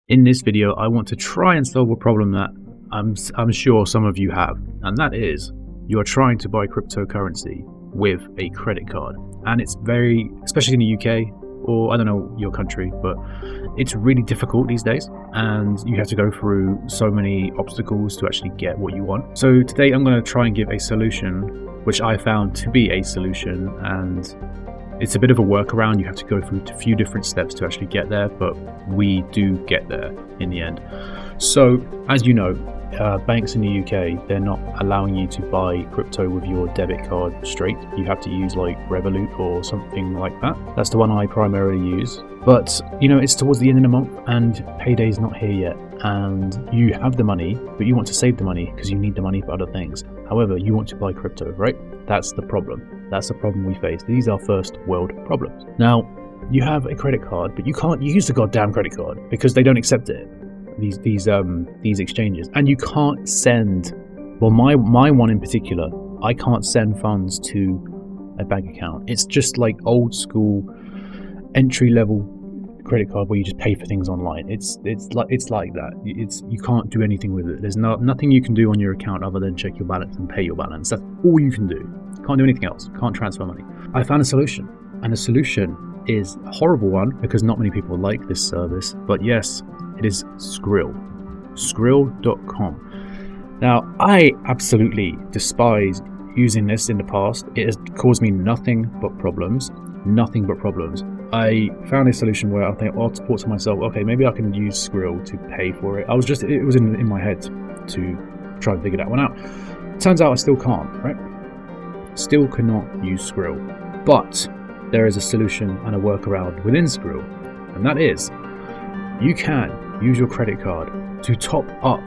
In this video, I want to try and solve a problem that I'm sure some of you have, and that is you are trying to buy cryptocurrency with a credit card, and it's very, especially in the UK, or I don't know your country, but it's really difficult these days, and you have to go through so many obstacles to actually get what you want. So today I'm going to try and give a solution, which I found to be a solution, and it's a bit of a workaround. You have to go through a few different steps to actually get there, but we do get there in the end. So as you know, banks in the UK, they're not allowing you to buy crypto with your debit card straight. You have to use like Revolut or something like that. That's the one I primarily use. But you know, it's towards the end of the month and payday's not here yet, and you have the money, but you want to save the money because you need the money for other things. However, you want to buy crypto, right? That's the problem. That's the problem we face. These are first world problems. Now, you have a credit card, but you can't use the goddamn credit card because they don't accept it. These exchanges, and you can't send. Well, my one in particular, I can't send funds to a bank account. It's just like old school entry level credit card where you just pay for things online. It's like that. You can't do anything with it. There's nothing you can do on your account other than check your balance and pay your balance. That's all you can do. Can't do anything else. Can't transfer money. I found a solution, and the solution is a horrible one because not many people like this service. But yes, it is Skrill. Skrill.com. Now, I absolutely despise using this in the past. It has caused me nothing but problems. Nothing but problems. I found a solution where I thought to myself, okay, maybe I can use Skrill to pay for it. It was in my head to try and figure that one out. Turns out I still can't, right? Still cannot use Skrill. But there is a solution and a workaround within Skrill, and that is you can use your credit card to top up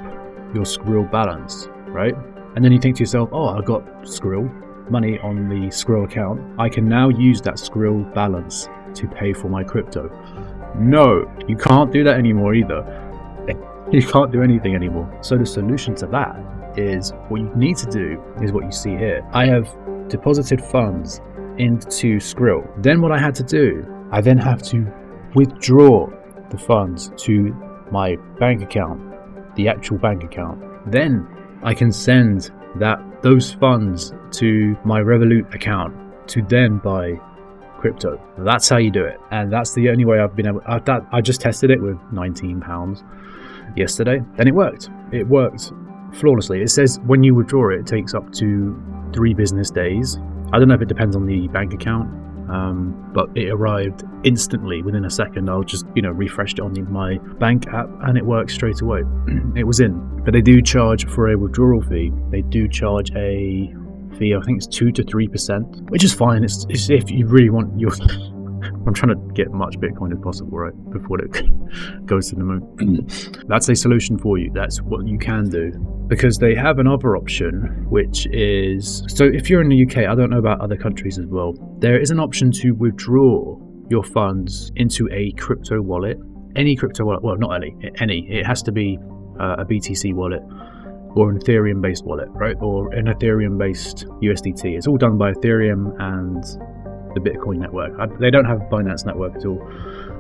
your Skrill balance, right? And then you think to yourself, oh, I've got Skrill money on the Skrill account. I can now use that Skrill balance to pay for my crypto. No, you can't do that anymore either. You can't do anything anymore. So the solution to that is what you need to do is what you see here. I have deposited funds into Skrill. Then what I had to do, I then have to withdraw the funds to my bank account, the actual bank account. Then I can send those funds to my Revolut account to then buy crypto. That's how you do it, and that's the only way I've been able. I just tested it with £19 yesterday, and it worked. It worked flawlessly. It says when you withdraw it, it takes up to 3 business days. I don't know if it depends on the bank account, but it arrived instantly within a second. I'll just refreshed it on my bank app, and it worked straight away. It was in. But they do charge for a withdrawal fee. They do charge a fee, I think it's 2 to 3%, which is fine. It's if you really want your I'm trying to get much Bitcoin as possible, right, before it goes to the moon. That's a solution for you. That's what you can do, because they have another option, which is, so if you're in the UK, I don't know about other countries as well, there is an option to withdraw your funds into a crypto wallet. Any crypto wallet, well, not any, it has to be a BTC wallet or an Ethereum based wallet, right, or an Ethereum based USDT. It's all done by Ethereum and the Bitcoin network. They don't have Binance network at all,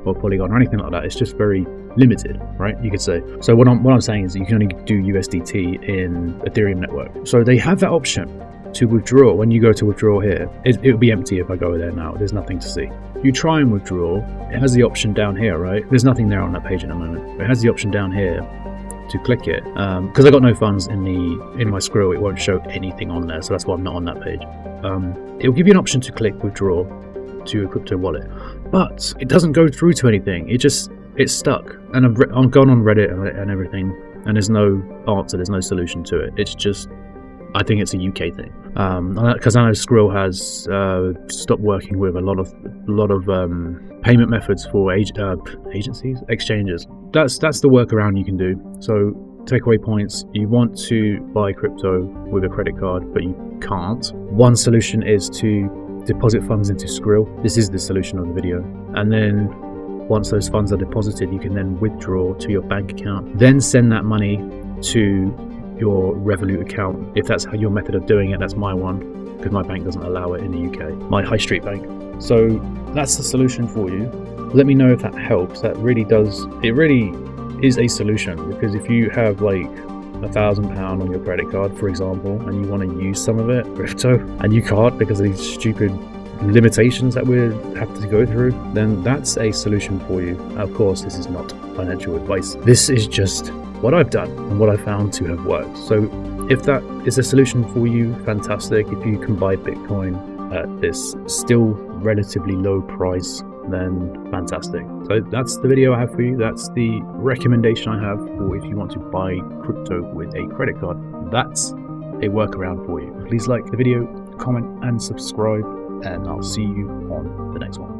or Polygon or anything like that. It's just very limited, right, you could say. So what I'm saying is you can only do USDT in Ethereum network. So they have that option to withdraw. When you go to withdraw here, it'll be empty if I go there now. There's nothing to see. You try and withdraw, it has the option down here, right? There's nothing there on that page at the moment. It has the option down here to click it. Because I got no funds in my Skrill, it won't show anything on there, so that's why I'm not on that page. It'll give you an option to click withdraw to a crypto wallet, but it doesn't go through to anything. It's stuck, and I've gone on Reddit and everything, and there's no answer, there's no solution to it. It's just, I think it's a UK thing, because I know Skrill has stopped working with a lot of payment methods for exchanges. That's the workaround you can do. So takeaway points: you want to buy crypto with a credit card, but you can't. One solution is to deposit funds into Skrill. This is the solution of the video, and then once those funds are deposited, you can then withdraw to your bank account, then send that money to your Revolut account, if that's your method of doing it. That's my one, because my bank doesn't allow it in the UK, my high street bank. So that's the solution for you. Let me know if that helps. That really does, it is a solution, because if you have like £1,000 on your credit card, for example, and you want to use some of it crypto and you can't because of these stupid limitations that we have to go through, then that's a solution for you. Of course, this is not financial advice. This is just what I've done and what I found to have worked. So if that is a solution for you, fantastic. If you can buy Bitcoin at this still relatively low price, then fantastic. So that's the video I have for you. That's the recommendation I have for if you want to buy crypto with a credit card. That's a workaround for you. Please like the video, comment and subscribe, and I'll see you on the next one.